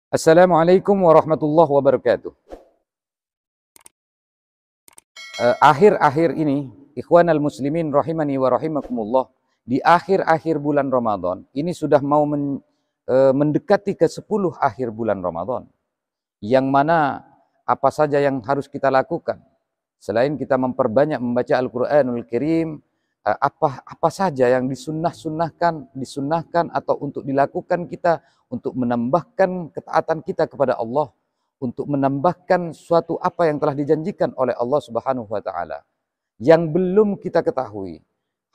Assalamualaikum warahmatullahi wabarakatuh. Akhir-akhir ini, ikhwanal muslimin rahimani wa rahimakumullah, di akhir-akhir bulan Ramadan, ini sudah mau mendekati ke 10 akhir bulan Ramadan. Yang mana apa saja yang harus kita lakukan? Selain kita memperbanyak membaca Al-Quranul Karim, apa saja yang disunnahkan atau untuk dilakukan kita untuk menambahkan ketaatan kita kepada Allah, untuk menambahkan suatu apa yang telah dijanjikan oleh Allah Subhanahu wa taala yang belum kita ketahui.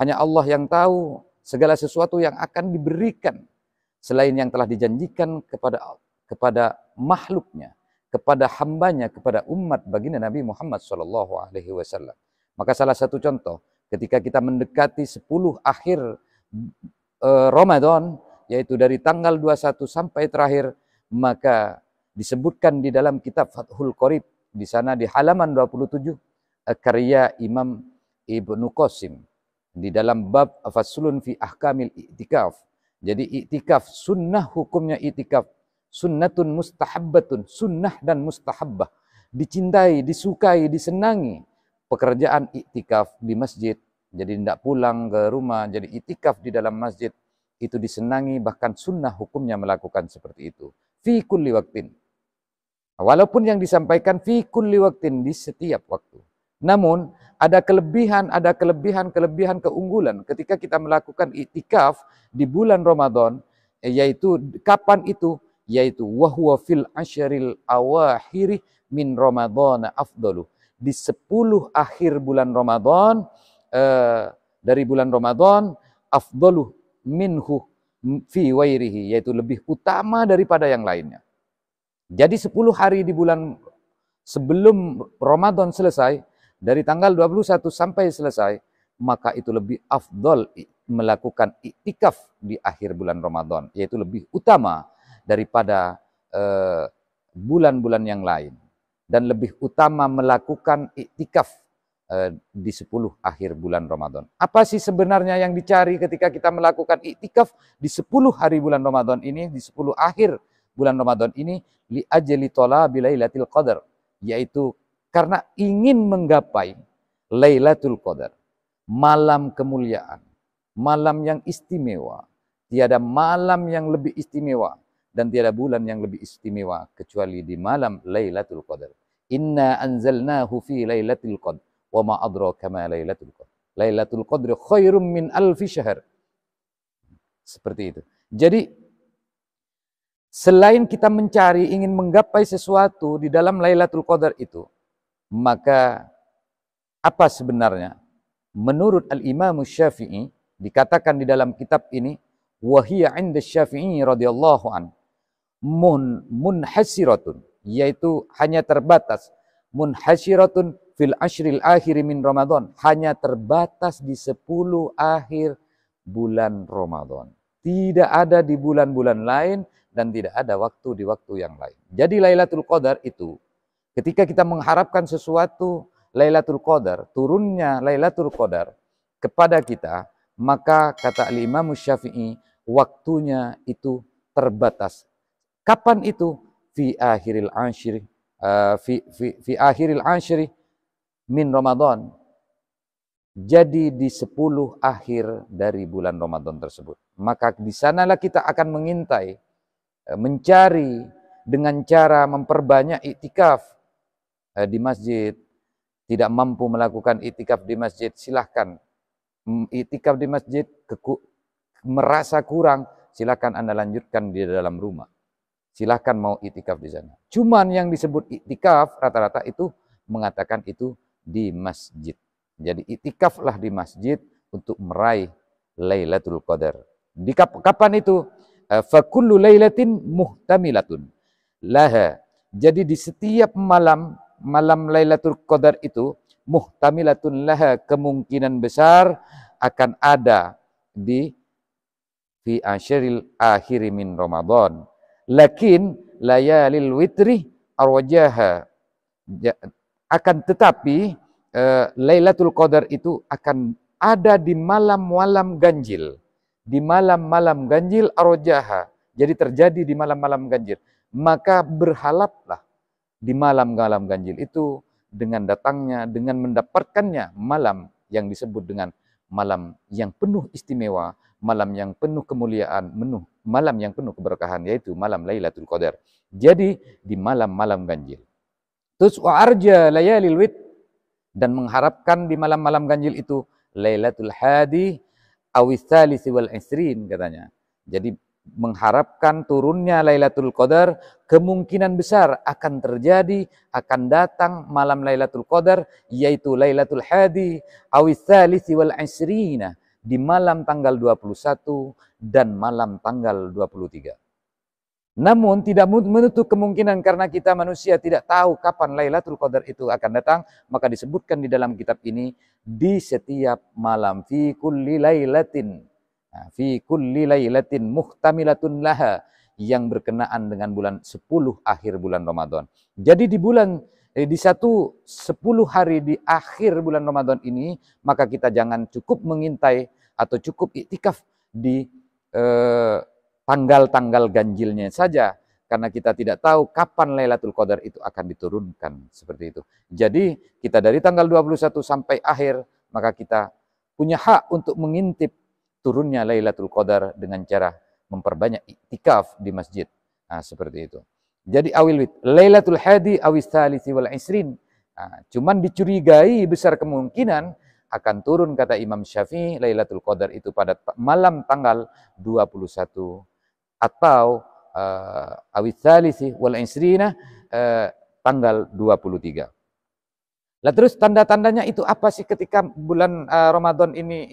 Hanya Allah yang tahu segala sesuatu yang akan diberikan selain yang telah dijanjikan kepada makhluknya, kepada hambanya, kepada umat baginda Nabi Muhammad SAW. Maka salah satu contoh, ketika kita mendekati 10 akhir Ramadan, yaitu dari tanggal 21 sampai terakhir, maka disebutkan di dalam kitab Fathul Qorib, di sana di halaman 27, karya Imam Ibnu Qasim, di dalam bab Faslun fi Ahkamil I'tikaf. Jadi i'tikaf, sunnah hukumnya i'tikaf, sunnatun mustahabbatun, sunnah dan mustahabbah, dicintai, disukai, disenangi. Pekerjaan i'tikaf di masjid, jadi tidak pulang ke rumah, jadi i'tikaf di dalam masjid, itu disenangi, bahkan sunnah hukumnya melakukan seperti itu. Fi kulli waktin. Walaupun yang disampaikan fi kulli waktin, di setiap waktu. Namun ada kelebihan keunggulan ketika kita melakukan i'tikaf di bulan Ramadan, yaitu kapan itu? Yaitu wahwa fil asyril awakhiri min Ramadhan afdalu. Di 10 akhir bulan Ramadan, dari bulan Ramadan, afdalu minhu fi wairihi, yaitu lebih utama daripada yang lainnya. Jadi 10 hari di bulan sebelum Ramadan selesai, dari tanggal 21 sampai selesai, maka itu lebih afdal melakukan i'tikaf di akhir bulan Ramadan, yaitu lebih utama daripada bulan-bulan yang lain, dan lebih utama melakukan i'tikaf di 10 akhir bulan Ramadan. Apa sih sebenarnya yang dicari ketika kita melakukan i'tikaf di 10 hari bulan Ramadan ini, di 10 akhir bulan Ramadan ini? Li ajli talabi lailatul qadar, yaitu karena ingin menggapai Lailatul Qadar, malam kemuliaan, malam yang istimewa. Tiada malam yang lebih istimewa dan tiada bulan yang lebih istimewa kecuali di malam Lailatul Qadar. Inna anzalnahu fi Lailatul Qadar wa ma adraka ma Lailatul Qadar. Lailatul Qadar khairum min alfi syahr. Seperti itu. Jadi selain kita mencari, ingin menggapai sesuatu di dalam Lailatul Qadar itu, maka apa sebenarnya? Menurut Al-Imam Syafi'i, dikatakan di dalam kitab ini, wahiyya 'inda Syafi'i radhiyallahu an munhasiratun, yaitu hanya terbatas, munhasiratun fil ashril akhir min Ramadan, hanya terbatas di 10 akhir bulan Ramadan. Tidak ada di bulan-bulan lain dan tidak ada waktu di waktu yang lain. Jadi Lailatul Qadar itu, ketika kita mengharapkan sesuatu, Lailatul Qadar, turunnya Lailatul Qadar kepada kita, maka kata Imam Syafi'i, waktunya itu terbatas. Kapan itu? Fi akhiril ashri, fi akhiril ashri min Ramadan. Jadi di 10 akhir dari bulan Ramadan tersebut. Maka di sanalah kita akan mengintai, mencari dengan cara memperbanyak i'tikaf di masjid. Tidak mampu melakukan i'tikaf di masjid, silahkan i'tikaf di masjid, merasa kurang, silahkan Anda lanjutkan di dalam rumah. Silahkan mau i'tikaf di sana. Cuman yang disebut i'tikaf rata-rata itu mengatakan itu di masjid. Jadi i'tikaflah di masjid untuk meraih Lailatul Qadar. Di kapan itu? Fa kullu lailatin muhtamilatun laha. Jadi di setiap malam Lailatul Qadar itu muhtamilatun laha, kemungkinan besar akan ada di fi asyril akhir min Ramadan. Lakin layalil witri arwajaha, akan tetapi Lailatul Qadar itu akan ada di malam-malam ganjil. Di malam-malam ganjil arwajaha, Jadi terjadi di malam-malam ganjil. Maka berhalaplah di malam-malam ganjil itu dengan datangnya, dengan mendapatkannya malam yang disebut dengan malam yang penuh istimewa, malam yang penuh kemuliaan, malam yang penuh keberkahan, yaitu malam Lailatul Qadar. Jadi di malam-malam ganjil. Terus wa arja layalil wit, dan mengharapkan di malam-malam ganjil itu Lailatul Hadi awis tsalits wal 20 katanya. Jadi mengharapkan turunnya Lailatul Qadar, kemungkinan besar akan terjadi, akan datang malam Lailatul Qadar, yaitu Lailatul Hadi awis tsalits wal 20, di malam tanggal 21 dan malam tanggal 23. Namun tidak menutup kemungkinan karena kita manusia tidak tahu kapan Lailatul Qadar itu akan datang, maka disebutkan di dalam kitab ini di setiap malam, fi kulli lailatin, fi kulli lailatin muhtamilatun laha, yang berkenaan dengan bulan 10 akhir bulan Ramadan. Jadi di bulan di 10 hari di akhir bulan Ramadan ini, maka kita jangan cukup mengintai atau cukup iktikaf di tanggal-tanggal ganjilnya saja, karena kita tidak tahu kapan Lailatul Qadar itu akan diturunkan, seperti itu. Jadi kita dari tanggal 21 sampai akhir, maka kita punya hak untuk mengintip turunnya Lailatul Qadar dengan cara memperbanyak iktikaf di masjid. Nah, seperti itu. Jadi awil wit Lailatul Hadi awis tsalits wal 20. Cuman dicurigai besar kemungkinan akan turun, kata Imam Syafi'i, Lailatul Qadar itu pada malam tanggal 21 atau awis tsalits wal 20, tanggal 23. Lah terus tanda-tandanya itu apa sih ketika bulan Ramadan ini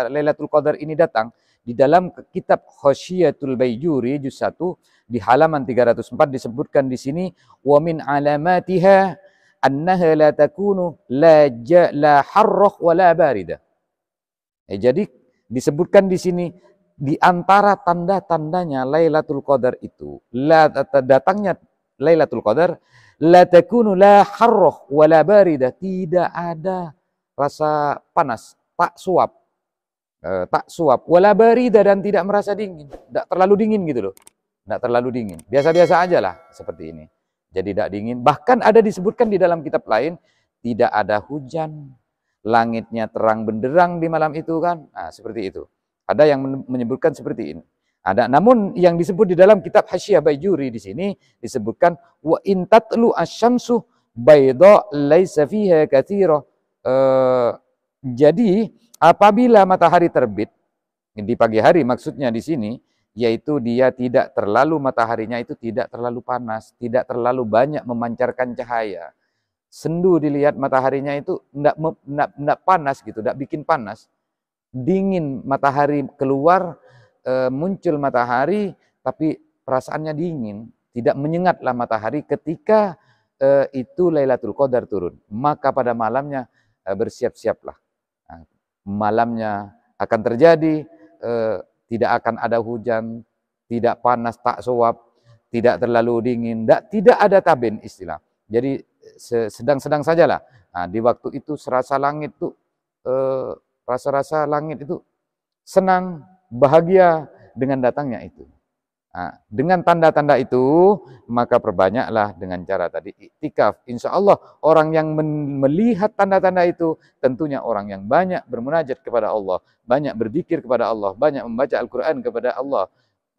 Lailatul Qadar ini datang? Di dalam kitab Khosyiatul Baijuri juz 1 di halaman 304 disebutkan di sini, wa min alamatiha annaha la takunu la harrah wa la barida. Jadi disebutkan di sini di antara tanda-tandanya Lailatul Qadar itu, datangnya Lailatul Qadar, la takunu la harrah wa la barida, tidak ada rasa panas, tak suap, wala barida, dan tidak merasa dingin, tidak terlalu dingin gitu loh, tidak terlalu dingin, biasa-biasa aja lah seperti ini. Jadi tidak dingin, bahkan ada disebutkan di dalam kitab lain, tidak ada hujan, langitnya terang benderang di malam itu kan, seperti itu. Ada yang menyebutkan seperti ini. Ada, namun yang disebut di dalam kitab Hasyiah Baijuri di sini disebutkan wa in tatlu asy-syamsu bayda laisa fiha katsira. Jadi apabila matahari terbit di pagi hari, maksudnya di sini yaitu dia tidak terlalu, mataharinya itu tidak terlalu panas, tidak terlalu banyak memancarkan cahaya. Sendu dilihat mataharinya itu enggak panas gitu, enggak bikin panas. Dingin, matahari keluar, muncul matahari, tapi perasaannya dingin, tidak menyengatlah matahari ketika itu Lailatul Qadar turun. Maka pada malamnya bersiap-siaplah. Malamnya akan terjadi, tidak akan ada hujan, tidak panas, tak suap, tidak terlalu dingin, tidak ada tabin istilah. Jadi sedang-sedang sajalah. Di waktu itu serasa langit tuh, rasa-rasa langit itu senang, bahagia dengan datangnya itu. Dengan tanda-tanda itu, maka perbanyaklah dengan cara tadi iktikaf. Insya Allah orang yang melihat tanda-tanda itu, tentunya orang yang banyak bermunajat kepada Allah, banyak berzikir kepada Allah, banyak membaca Al-Quran kepada Allah,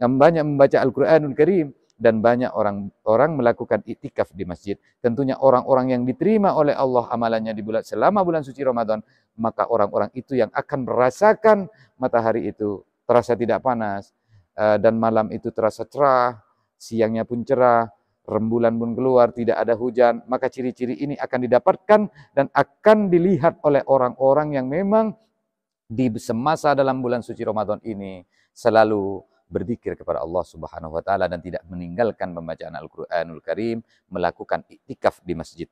yang banyak membaca Al-Quranul Karim, dan banyak orang melakukan iktikaf di masjid. Tentunya orang-orang yang diterima oleh Allah amalannya di selama bulan suci Ramadan, maka orang-orang itu yang akan merasakan matahari itu terasa tidak panas, dan malam itu terasa cerah, siangnya pun cerah, rembulan pun keluar, tidak ada hujan. Maka ciri-ciri ini akan didapatkan dan akan dilihat oleh orang-orang yang memang di semasa dalam bulan suci Ramadan ini selalu berzikir kepada Allah Subhanahu wa taala dan tidak meninggalkan pembacaan Al-Qur'anul Karim, melakukan iktikaf di masjid.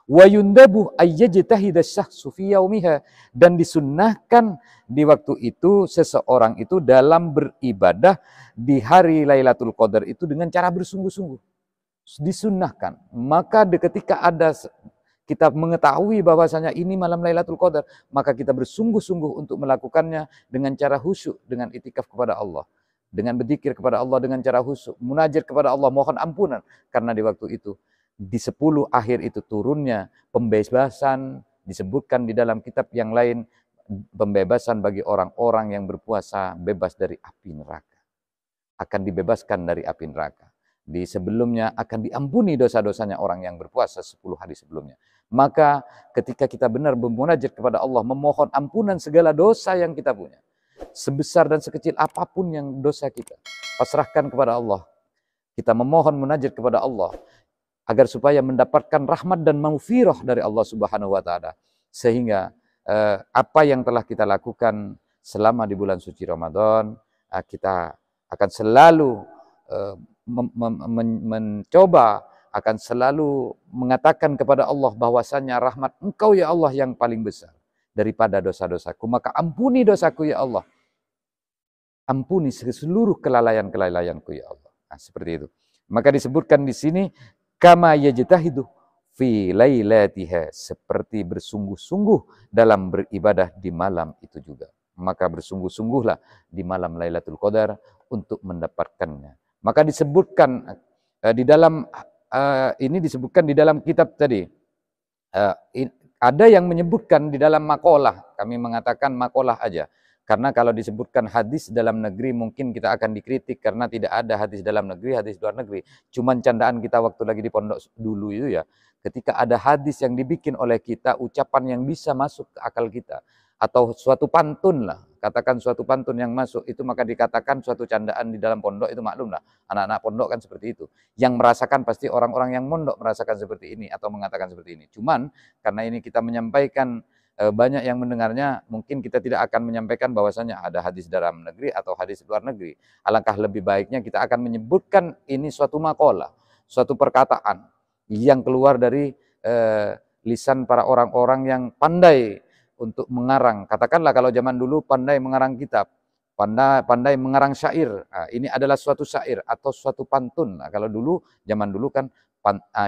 Wa yundabu ayyajtahida syahsu fi yaumiha, dan disunnahkan di waktu itu seseorang itu dalam beribadah di hari Lailatul Qadar itu dengan cara bersungguh-sungguh. Disunnahkan. Maka ketika ada kita mengetahui bahwasanya ini malam Lailatul Qadar, maka kita bersungguh-sungguh untuk melakukannya dengan cara khusyuk, dengan iktikaf kepada Allah. dengan berzikir kepada Allah dengan cara khusyuk, munajat kepada Allah, mohon ampunan. Karena di waktu itu, di 10 akhir itu turunnya pembebasan, disebutkan di dalam kitab yang lain, pembebasan bagi orang-orang yang berpuasa, bebas dari api neraka. Akan dibebaskan dari api neraka. Di sebelumnya akan diampuni dosa-dosanya orang yang berpuasa 10 hari sebelumnya. Maka ketika kita benar bermunajat kepada Allah, memohon ampunan segala dosa yang kita punya, sebesar dan sekecil apapun yang dosa kita, pasrahkan kepada Allah. Kita memohon munajat kepada Allah agar supaya mendapatkan rahmat dan maghfirah dari Allah Subhanahu wa taala. Sehingga apa yang telah kita lakukan selama di bulan suci Ramadan, kita akan selalu mencoba, akan selalu mengatakan kepada Allah bahwasanya rahmat Engkau ya Allah yang paling besar daripada dosa-dosaku. Maka ampuni dosaku ya Allah. Ampuni seluruh kelalaian-kelalaianku ya Allah. Nah, seperti itu. Maka disebutkan di sini kama yajtahidu fi lailatiha, seperti bersungguh-sungguh dalam beribadah di malam itu juga. Maka bersungguh-sungguhlah di malam Lailatul Qadar untuk mendapatkannya. Maka disebutkan di dalam ini disebutkan di dalam kitab tadi. Ada yang menyebutkan di dalam makalah, kami mengatakan makalah aja. Karena kalau disebutkan hadis dalam negeri mungkin kita akan dikritik karena tidak ada hadis dalam negeri, hadis luar negeri. Cuman candaan kita waktu lagi di pondok dulu itu ya, ketika ada hadis yang dibikin oleh kita, ucapan yang bisa masuk ke akal kita, atau suatu pantun lah, katakan suatu pantun yang masuk, itu maka dikatakan suatu candaan di dalam pondok, itu maklum lah. Anak-anak pondok kan seperti itu. Yang merasakan pasti orang-orang yang mondok merasakan seperti ini atau mengatakan seperti ini. Cuman karena ini kita menyampaikan, banyak yang mendengarnya, mungkin kita tidak akan menyampaikan bahwasanya ada hadis dalam negeri atau hadis luar negeri. Alangkah lebih baiknya kita akan menyebutkan ini suatu makalah, suatu perkataan yang keluar dari lisan para orang-orang yang pandai untuk mengarang. Katakanlah kalau zaman dulu pandai mengarang kitab, pandai mengarang syair. Nah, ini adalah suatu syair atau suatu pantun. Nah, kalau dulu, zaman dulu kan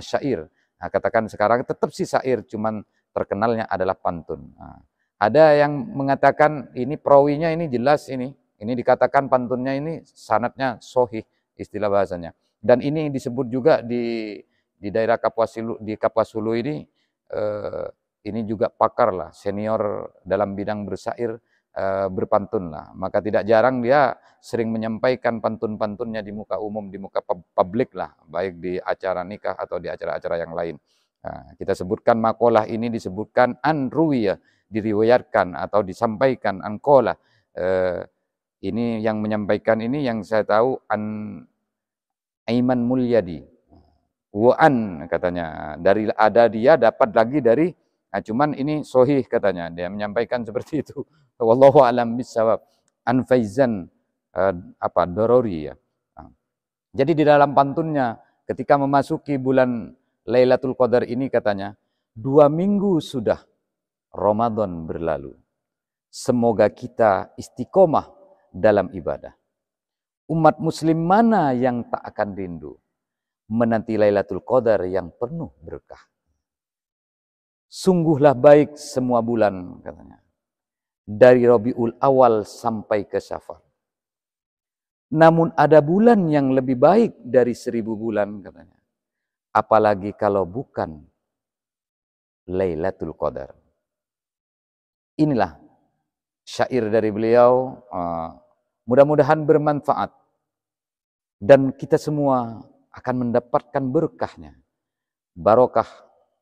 syair. Nah, katakan sekarang tetap sih syair, cuman terkenalnya adalah pantun. Nah, ada yang mengatakan ini perawinya ini jelas ini dikatakan pantunnya ini sanadnya sahih istilah bahasanya. Dan ini disebut juga di daerah Kapuas Hulu ini juga pakar lah, senior dalam bidang bersyair, berpantun lah. Maka tidak jarang dia sering menyampaikan pantun-pantunnya di muka umum, di muka publik lah, baik di acara nikah atau di acara-acara yang lain. Nah, kita sebutkan makalah ini disebutkan anruwiyah, diriwayatkan atau disampaikan anqala. Ini yang menyampaikan ini yang saya tahu Aiman Mulyadi. Wa'an katanya, dari ada dia dapat lagi dari, nah cuman ini sahih katanya, dia menyampaikan seperti itu. Wallahu a'lam bishawab. An Faizan Dorori ya. Nah, jadi di dalam pantunnya ketika memasuki bulan Lailatul Qadar ini katanya, 2 minggu sudah Ramadan berlalu. Semoga kita istiqomah dalam ibadah. Umat muslim mana yang tak akan rindu menanti Lailatul Qadar yang penuh berkah. Sungguhlah baik semua bulan katanya. Dari Rabiul Awal sampai ke Syafar. Namun ada bulan yang lebih baik dari 1000 bulan katanya. Apalagi kalau bukan Lailatul Qadar. Inilah syair dari beliau, mudah-mudahan bermanfaat. Dan kita semua akan mendapatkan berkahnya. Barokah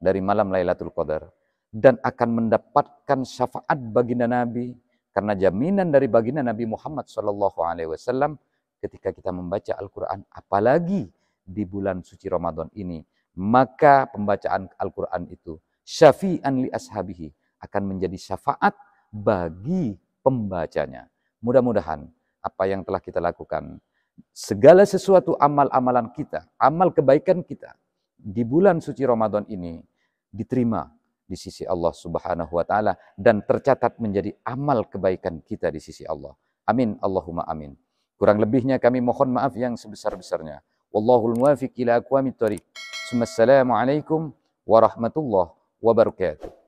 dari malam Lailatul Qadar. Dan akan mendapatkan syafaat baginda Nabi. Karena jaminan dari baginda Nabi Muhammad SAW ketika kita membaca Al-Quran. Apalagi di bulan suci Ramadan ini, maka pembacaan Al-Quran itu syafi'an li ashabihi, akan menjadi syafaat bagi pembacanya. Mudah-mudahan apa yang telah kita lakukan, segala sesuatu amal-amalan kita, amal kebaikan kita di bulan suci Ramadan ini diterima di sisi Allah Subhanahu wa taala dan tercatat menjadi amal kebaikan kita di sisi Allah. Amin Allahumma amin. Kurang lebihnya kami mohon maaf yang sebesar-besarnya. Wallahul muwafiq ila aqwamit thoriq. Assalamualaikum warahmatullahi wabarakatuh.